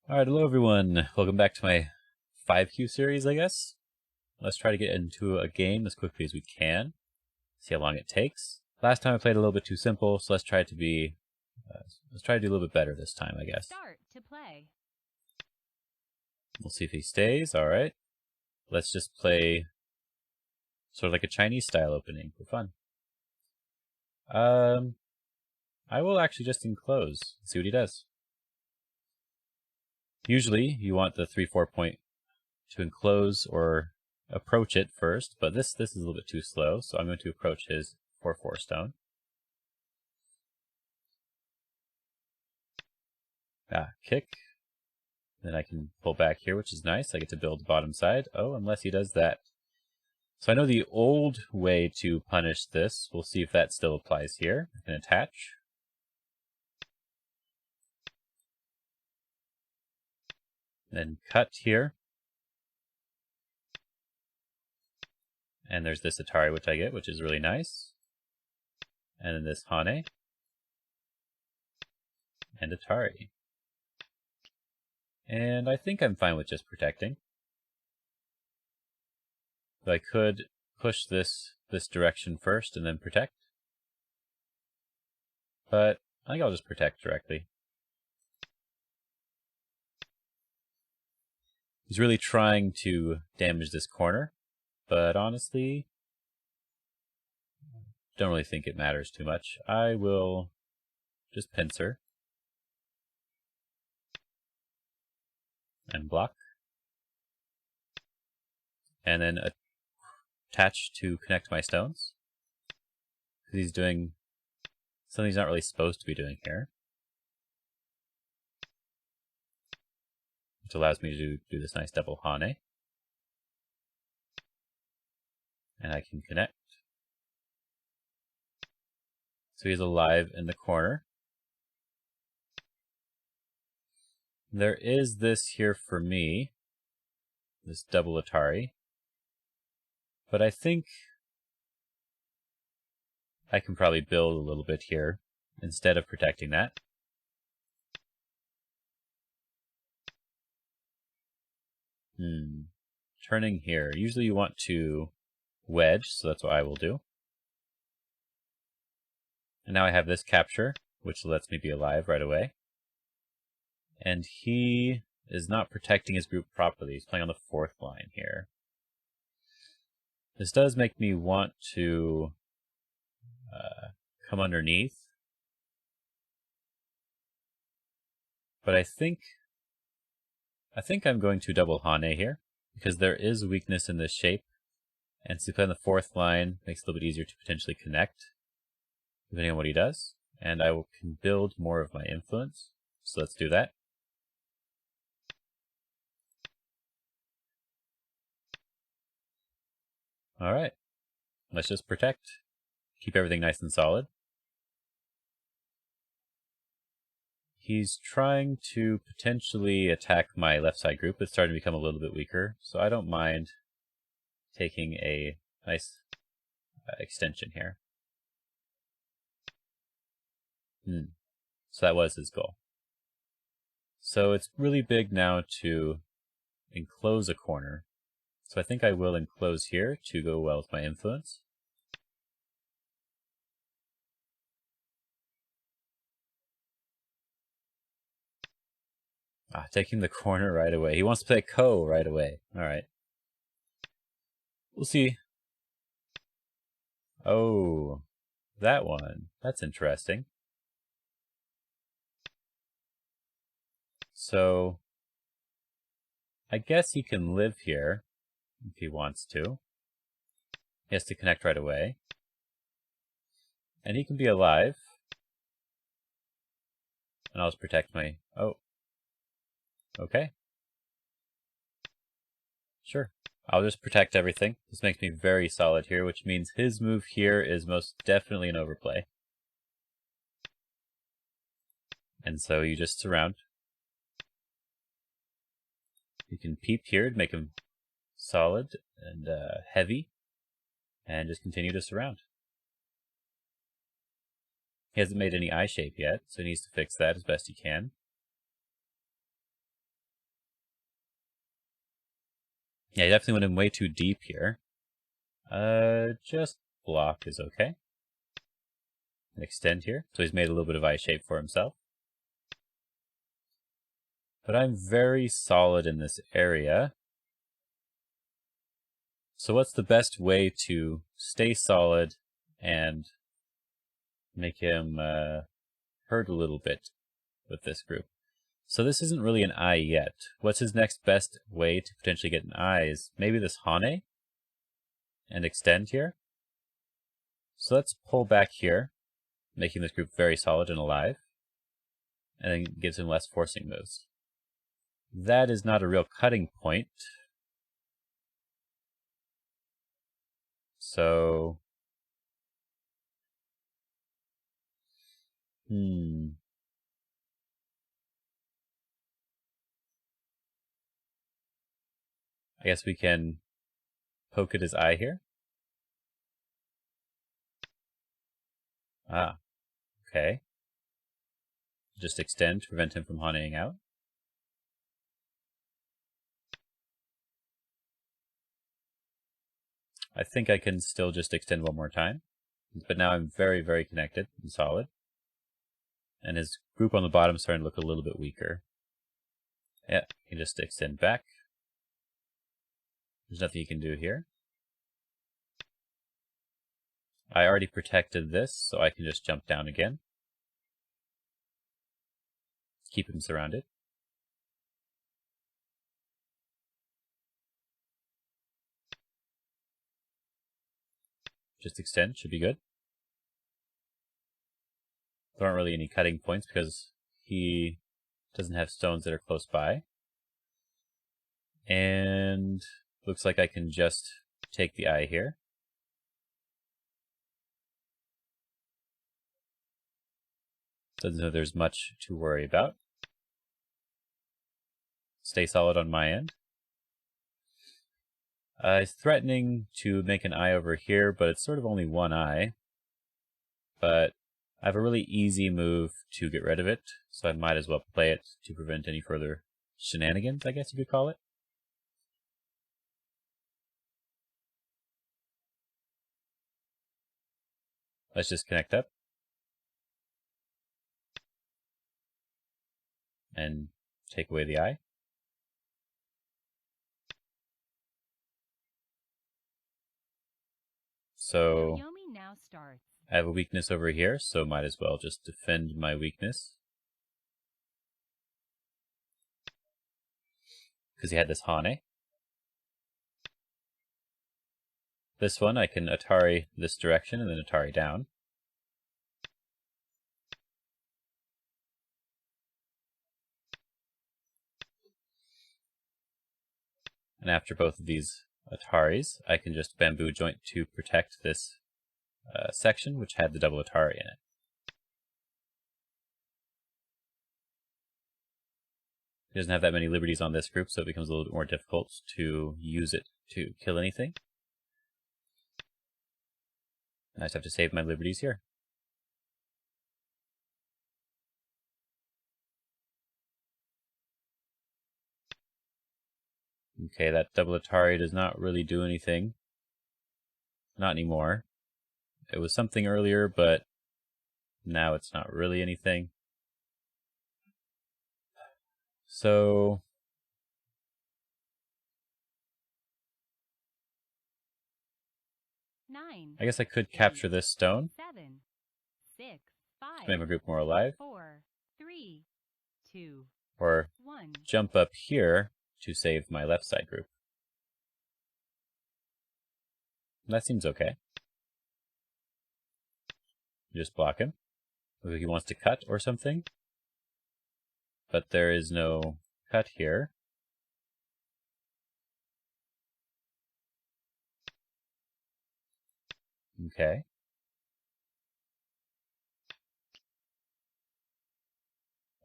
Alright, hello everyone. Welcome back to my 5Q series, I guess. Let's try to get into a game as quickly as we can. See how long it takes. Last time I played a little bit too simple, so let's try to do a little bit better this time, I guess. Start to play. We'll see if he stays. Alright. Let's just play sort of like a Chinese style opening for fun. I will actually just enclose, see what he does. Usually you want the 3-4 point to enclose or approach it first, but this is a little bit too slow, so I'm going to approach his 4-4 stone. Kick. Then I can pull back here, which is nice. I get to build the bottom side. Oh, unless he does that. So I know the old way to punish this. We'll see if that still applies here. I can attach. Then cut here. And there's this Atari, which I get, which is really nice. And then this Hane. And Atari. And I think I'm fine with just protecting. So I could push this direction first and then protect. But I think I'll just protect directly. He's really trying to damage this corner, but honestly, don't really think it matters too much. I will just pincer and block, and then attach to connect my stones, because he's doing something he's not really supposed to be doing here, which allows me to do this nice double Hane, and I can connect. So he's alive in the corner. There is this here for me, this double Atari, but I think I can probably build a little bit here instead of protecting that. Turning here. Usually you want to wedge, so that's what I will do. And now I have this capture, which lets me be alive right away. And he is not protecting his group properly. He's playing on the 4th line here. This does make me want to come underneath. But I think I'm going to double Hane here, because there is weakness in this shape. And to play on the 4th line makes it a little bit easier to potentially connect, depending on what he does. And I can build more of my influence. So let's do that. Alright, let's just protect. Keep everything nice and solid. He's trying to potentially attack my left side group. It's starting to become a little bit weaker, so I don't mind taking a nice extension here. So that was his goal. So it's really big now to enclose a corner. So I think I will enclose here to go well with my influence. Taking the corner right away. He wants to play Ko right away. Alright. We'll see. Oh, that one. That's interesting. So, I guess he can live here if he wants to. He has to connect right away. And he can be alive. And I'll just protect my... Oh. Okay. Sure. I'll just protect everything. This makes me very solid here, which means his move here is most definitely an overplay. And so you just surround. You can peep here to make him solid and heavy, and just continue to surround. He hasn't made any eye shape yet, so he needs to fix that as best he can. Yeah, I definitely went in way too deep here. Just block is okay. And extend here. So he's made a little bit of eye shape for himself. But I'm very solid in this area. So what's the best way to stay solid and make him hurt a little bit with this group? So this isn't really an eye yet. What's his next best way to potentially get an eye is maybe this Hane and extend here. So let's pull back here, making this group very solid and alive, and then gives him less forcing moves. That is not a real cutting point. So, I guess we can poke at his eye here. Ah, okay. Just extend to prevent him from Haneing out. I think I can still just extend one more time. But now I'm very, very connected and solid. And his group on the bottom is starting to look a little bit weaker. Yeah, he can just extend back. There's nothing you can do here. I already protected this, so I can just jump down again. Keep him surrounded. Just extend, should be good. There aren't really any cutting points because he doesn't have stones that are close by. And looks like I can just take the eye here. Doesn't know there's much to worry about. Stay solid on my end. He's threatening to make an eye over here, but it's sort of only one eye. But I have a really easy move to get rid of it, so I might as well play it to prevent any further shenanigans, I guess you could call it. Let's just connect up. And take away the eye. So I have a weakness over here, so might as well just defend my weakness. Because he had this Hane. This one I can Atari this direction and then Atari down. And after both of these Ataris, I can just bamboo joint to protect this section, which had the double Atari in it. He doesn't have that many liberties on this group, so it becomes a little bit more difficult to use it to kill anything. And I just have to save my liberties here. Okay, that double Atari does not really do anything. Not anymore. It was something earlier, but now it's not really anything. So I guess I could capture this stone. 7, 6, 5, to make my group more alive. 4, 3, 2, or 1. Jump up here to save my left side group. That seems okay. Just block him. Looks like he wants to cut or something. But there is no cut here. Okay.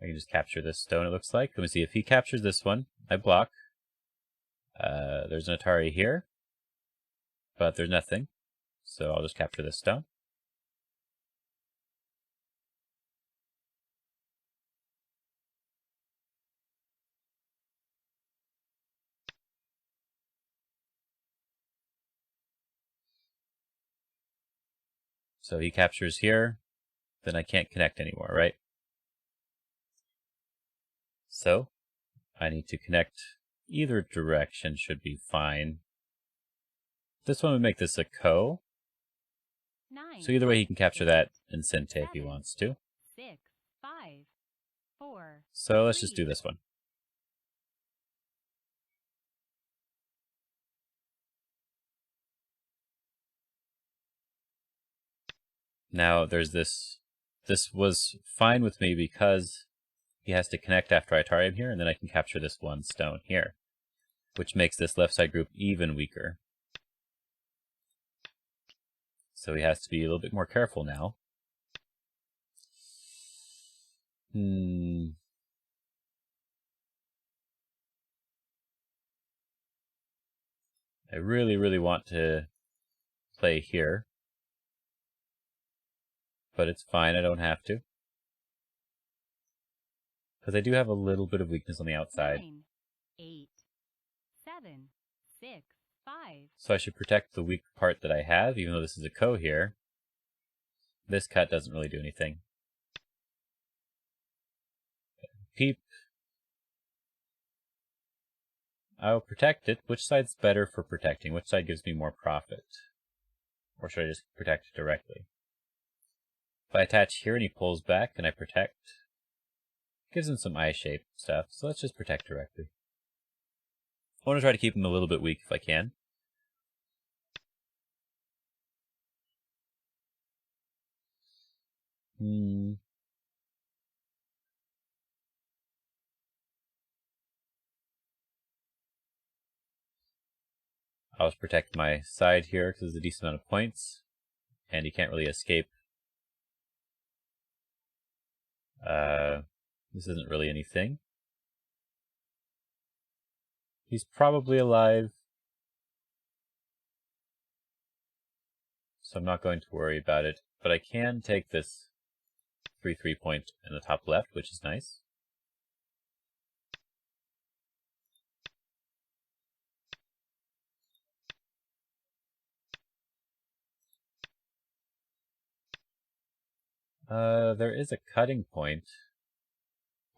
I can just capture this stone, it looks like. Let me see, if he captures this one, I block. There's an Atari here, but there's nothing. So I'll just capture this stone. So he captures here, then I can't connect anymore, right? So I need to connect either direction should be fine. This one would make this a ko. 9, So either way he can capture that 8, in Sente if he 7, wants to. 6, 5, 4. So let's just 3. do this one. Now there's this. This was fine with me because he has to connect after I tar him here, and then I can capture this one stone here, which makes this left side group even weaker. So he has to be a little bit more careful now. I really, really want to play here, but it's fine, I don't have to. Because I do have a little bit of weakness on the outside. 9, 8, 7, 6, 5. So I should protect the weak part that I have, even though this is a ko here. This cut doesn't really do anything. Peep. I'll protect it. Which side's better for protecting? Which side gives me more profit? Or should I just protect it directly? If I attach here and he pulls back and I protect, gives him some eye-shape stuff, so let's just protect directly. I want to try to keep him a little bit weak if I can. I'll just protect my side here because there's a decent amount of points, and he can't really escape. This isn't really anything. He's probably alive, so I'm not going to worry about it, but I can take this 3-3 point in the top left, which is nice. There is a cutting point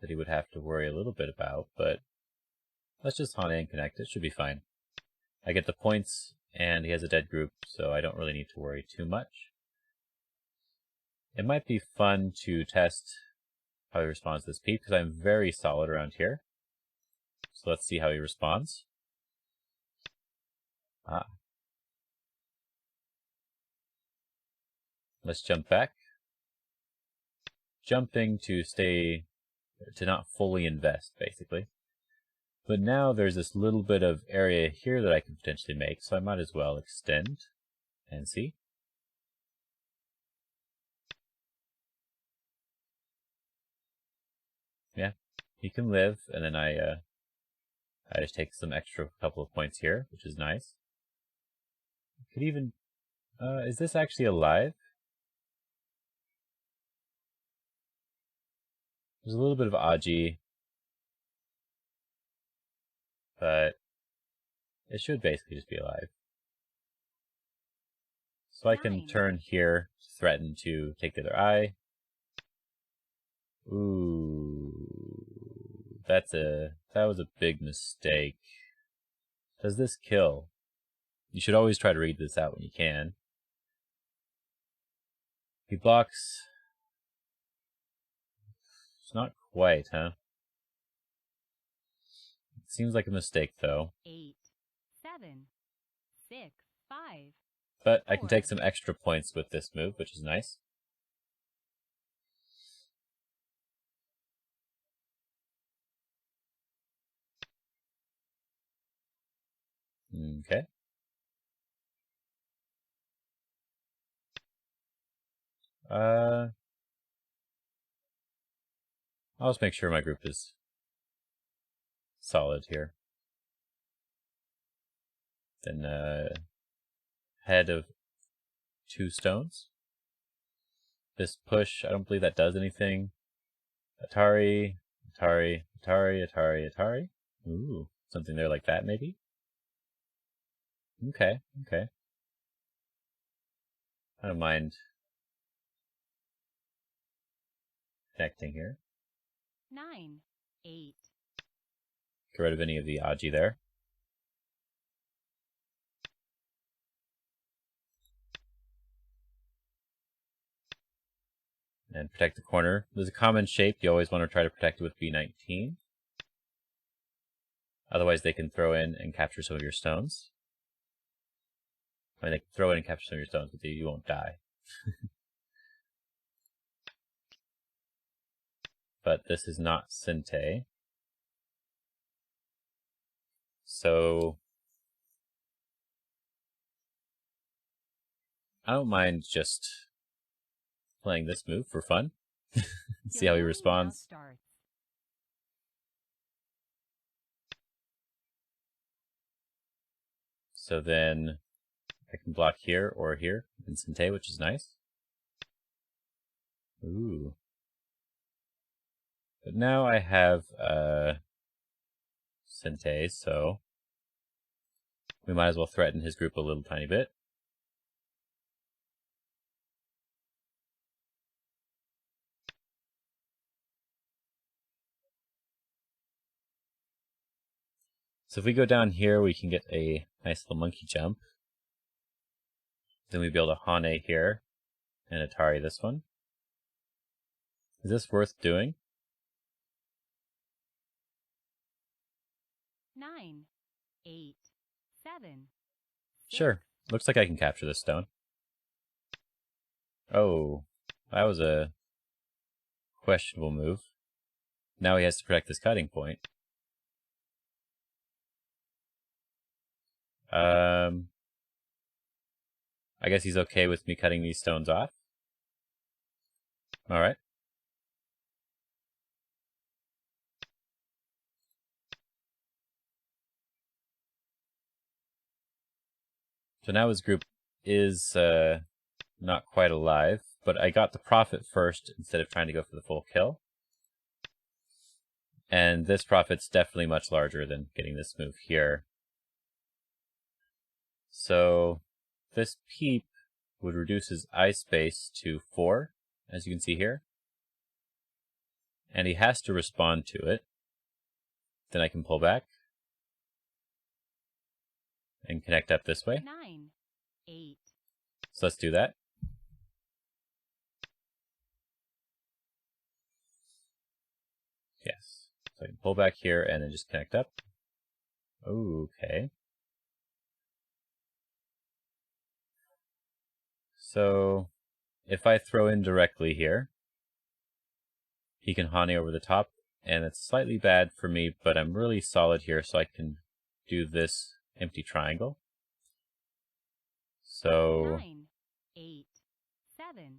that he would have to worry a little bit about, but let's just Hane and connect. It should be fine. I get the points, and he has a dead group, so I don't really need to worry too much. It might be fun to test how he responds to this peep, because I'm very solid around here. So let's see how he responds. Let's jump back. Jumping to not fully invest, basically. But now there's this little bit of area here that I can potentially make, so I might as well extend and see. Yeah, he can live, and then I just take some extra couple of points here, which is nice. Could even, is this actually alive? There's a little bit of Aji, but it should basically just be alive. So I can turn here, threaten to take the other eye. Ooh, that was a big mistake. Does this kill? You should always try to read this out when you can. He blocks. It's not quite, huh? It seems like a mistake, though. 8, 7, 6, 5. But I can take some extra points with this move, which is nice. Okay. I'll just make sure my group is solid here. Then head of 2 stones. This push, I don't believe that does anything. Atari, Atari, Atari, Atari, Atari. Ooh, something there like that, maybe? Okay, okay. I don't mind connecting here. 9, 8, Get rid of any of the Aji there. And protect the corner. There's a common shape. You always want to try to protect it with B19. Otherwise, they can throw in and capture some of your stones. I mean, they can throw in and capture some of your stones, but you won't die. But this is not Sinte. So I don't mind just playing this move for fun. See how he responds. So then I can block here or here in Sinte, which is nice. Ooh. But now I have Sinte, so we might as well threaten his group a little tiny bit. So if we go down here, we can get a nice little monkey jump. Then we build a Hane here and Atari this one. Is this worth doing? 9, 8, 7. Sure. Looks like I can capture this stone. Oh, that was a questionable move. Now he has to protect this cutting point. I guess he's okay with me cutting these stones off. Alright. So now his group is not quite alive, but I got the profit first instead of trying to go for the full kill. And this profit's definitely much larger than getting this move here. So this peep would reduce his eye space to 4, as you can see here. And he has to respond to it. Then I can pull back and connect up this way. 9, 8. So let's do that. Yes. So I can pull back here and then just connect up. Okay. So if I throw in directly here, he can Hane over the top, and it's slightly bad for me, but I'm really solid here, so I can do this empty triangle. So 9, 8, 7,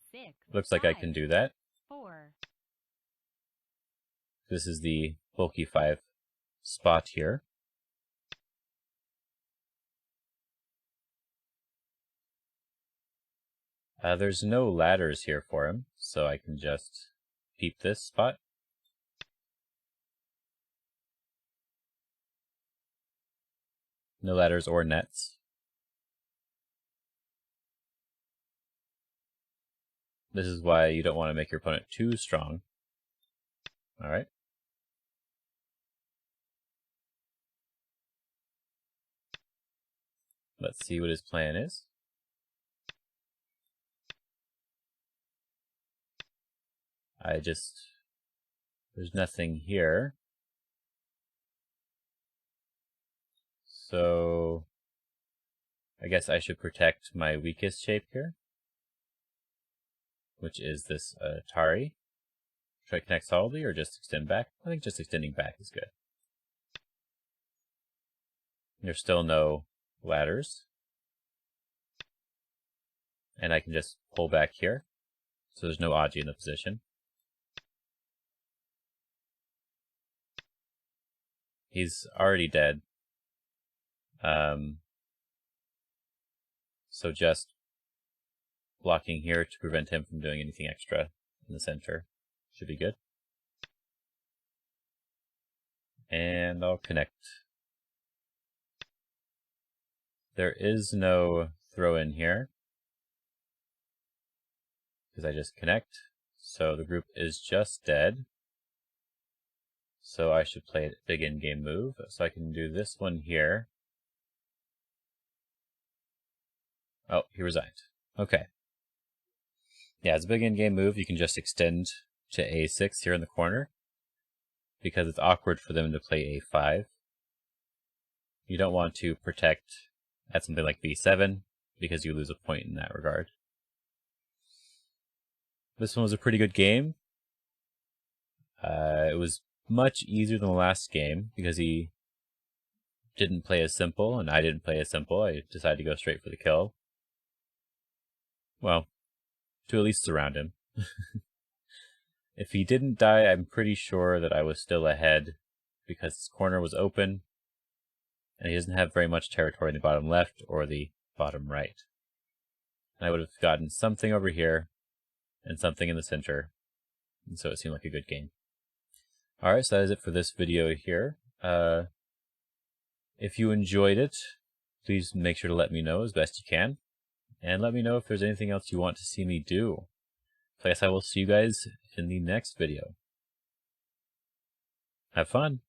6. Looks like I can do that. 4. This is the bulky 5 spot here. There's no ladders here for him, so I can just peep this spot. No ladders or nets. This is why you don't want to make your opponent too strong. Alright. Let's see what his plan is. There's nothing here. So I guess I should protect my weakest shape here, which is this Atari. Should I connect solidly or just extend back? I think just extending back is good. There's still no ladders. And I can just pull back here. So there's no Aji in the position. He's already dead. So just blocking here to prevent him from doing anything extra in the center should be good. And I'll connect. There is no throw in here, because I just connect. so the group is just dead. So I should play a big in-game move. So I can do this one here. Oh, he resigned. Okay. Yeah, it's a big in-game move. You can just extend to a6 here in the corner, because it's awkward for them to play a5. You don't want to protect at something like b7, because you lose a point in that regard. This one was a pretty good game. It was much easier than the last game, because he didn't play as simple, and I didn't play as simple. I decided to go straight for the kill. Well, to at least surround him. If he didn't die, I'm pretty sure that I was still ahead, because his corner was open, and he doesn't have very much territory in the bottom left or the bottom right. And I would have gotten something over here, and something in the center, and so it seemed like a good game. Alright, so that is it for this video here. If you enjoyed it, please make sure to let me know as best you can, and let me know if there's anything else you want to see me do. So I guess I will see you guys in the next video. Have fun!